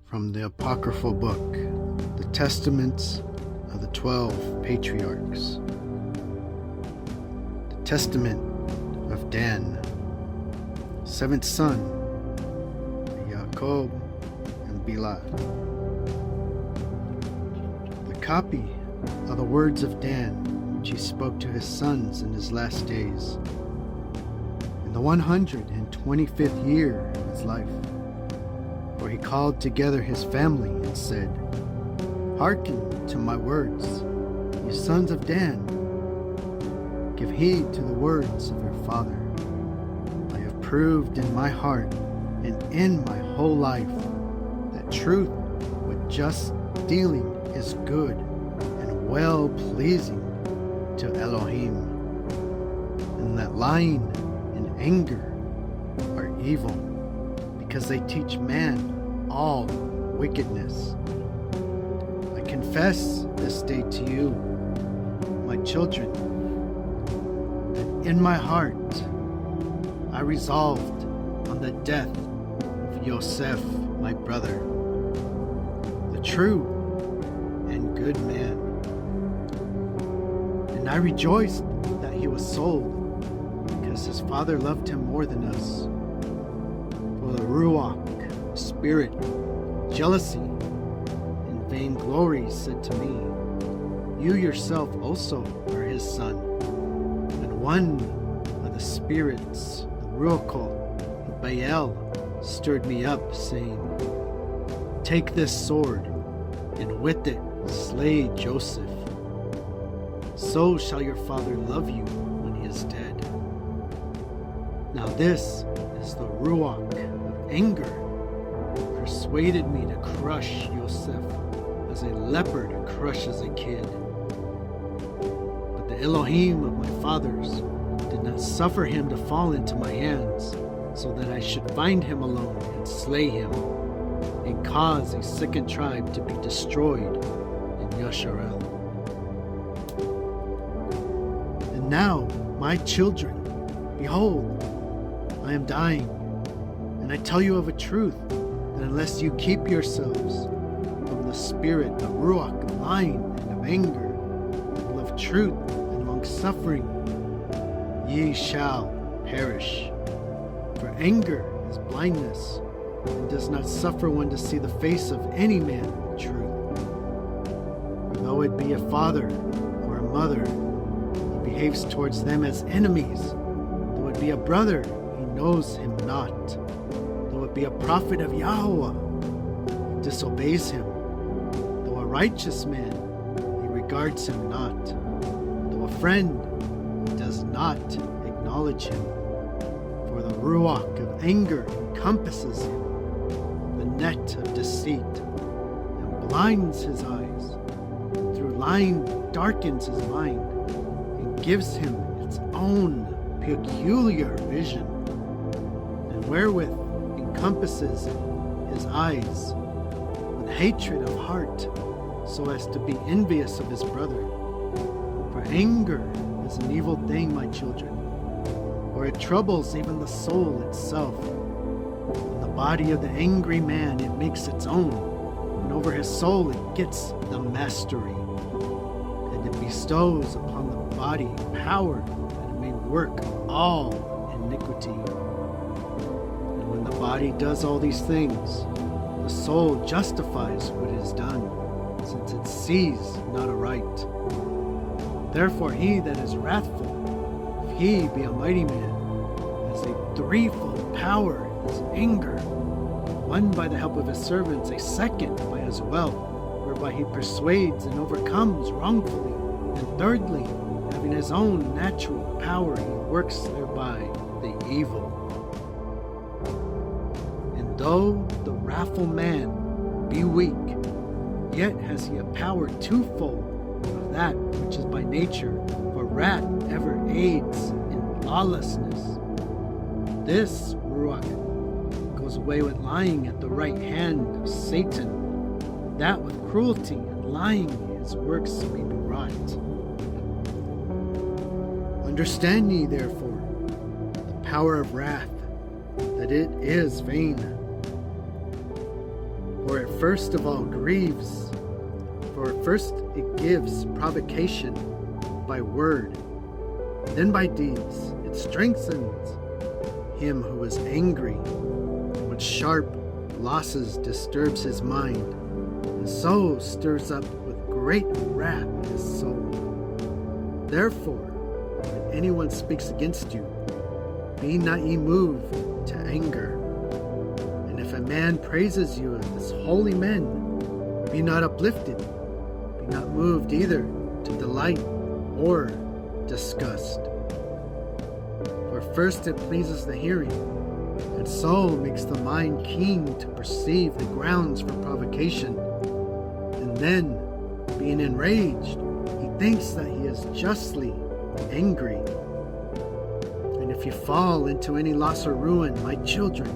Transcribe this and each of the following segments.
From the Apocryphal book, the Testaments of the 12 Patriarchs. The Testament of Dan, seventh son of Jacob and Bilhah. The copy of the words of Dan, which he spoke to his sons in his last days, in the 125th year of his life. For he called together his family and said, "Hearken to my words, ye sons of Dan. Give heed to the words of your father. I have proved in my heart and in my whole life that truth with just dealing is good and well pleasing to Elohim, and that lying and anger are evil, because they teach man all wickedness. I confess this day to you, my children, that in my heart I resolved on the death of Yosef, my brother, the true and good man. And I rejoiced that he was sold, because his father loved him more than us. For the Ruach, spirit, jealousy, and vainglory said to me, you yourself also are his son. And one of the spirits, the Ruach of Baal, stirred me up, saying, take this sword, and with it slay Joseph. So shall your father love you when he is dead. Now this is the Ruach of anger persuaded me to crush Yosef as a leopard crushes a kid. But the Elohim of my fathers did not suffer him to fall into my hands, so that I should find him alone and slay him, and cause a second tribe to be destroyed in Yasharel. And now, my children, behold, I am dying, and I tell you of a truth, that unless you keep yourselves from the spirit of Ruach, of lying and of anger, and of truth and long suffering, ye shall perish. For anger is blindness, and does not suffer one to see the face of any man in truth. For though it be a father or a mother, he behaves towards them as enemies. Though it be a brother, he knows him not. Though it be a prophet of Yahweh, he disobeys him. Though a righteous man, he regards him not. Though a friend, he does not acknowledge him. For the Ruach of anger encompasses him, the net of deceit, and blinds his eyes, and through lying darkens his mind, and gives him its own peculiar vision, and wherewith encompasses his eyes with hatred of heart, so as to be envious of his brother. For anger is an evil thing, my children, for it troubles even the soul itself. In the body of the angry man it makes its own, and over his soul it gets the mastery, and it bestows upon the body power that it may work all iniquity. And when the body does all these things, the soul justifies what it has done, since it sees not aright. Therefore he that is wrathful, if he be a mighty man, has a threefold power in his anger, one by the help of his servants, a second by his wealth, whereby he persuades and overcomes wrongfully, and thirdly, having his own natural power, he works thereby the evil. And though the wrathful man be weak, yet has he a power twofold of that which is by nature, for wrath ever aids in lawlessness. This Ruach goes away with lying at the right hand of Satan, that with cruelty and lying his works may be wrought. Understand ye therefore the power of wrath, that it is vain. For it first of all grieves, for first it gives provocation by word, then by deeds it strengthens him who is angry. With sharp losses disturbs his mind, and so stirs up with great wrath his soul. Therefore, when anyone speaks against you, be not ye moved to anger. And if a man praises you as holy men, be not uplifted, be not moved either to delight or disgust. For first it pleases the hearing, and so makes the mind keen to perceive the grounds for provocation. And then, being enraged, he thinks that he is justly angry. And if you fall into any loss or ruin, my children,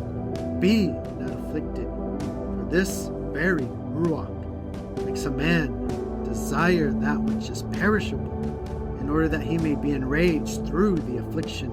be not afflicted. For this very Ruach makes a man desire that which is perishable, in order that he may be enraged through the affliction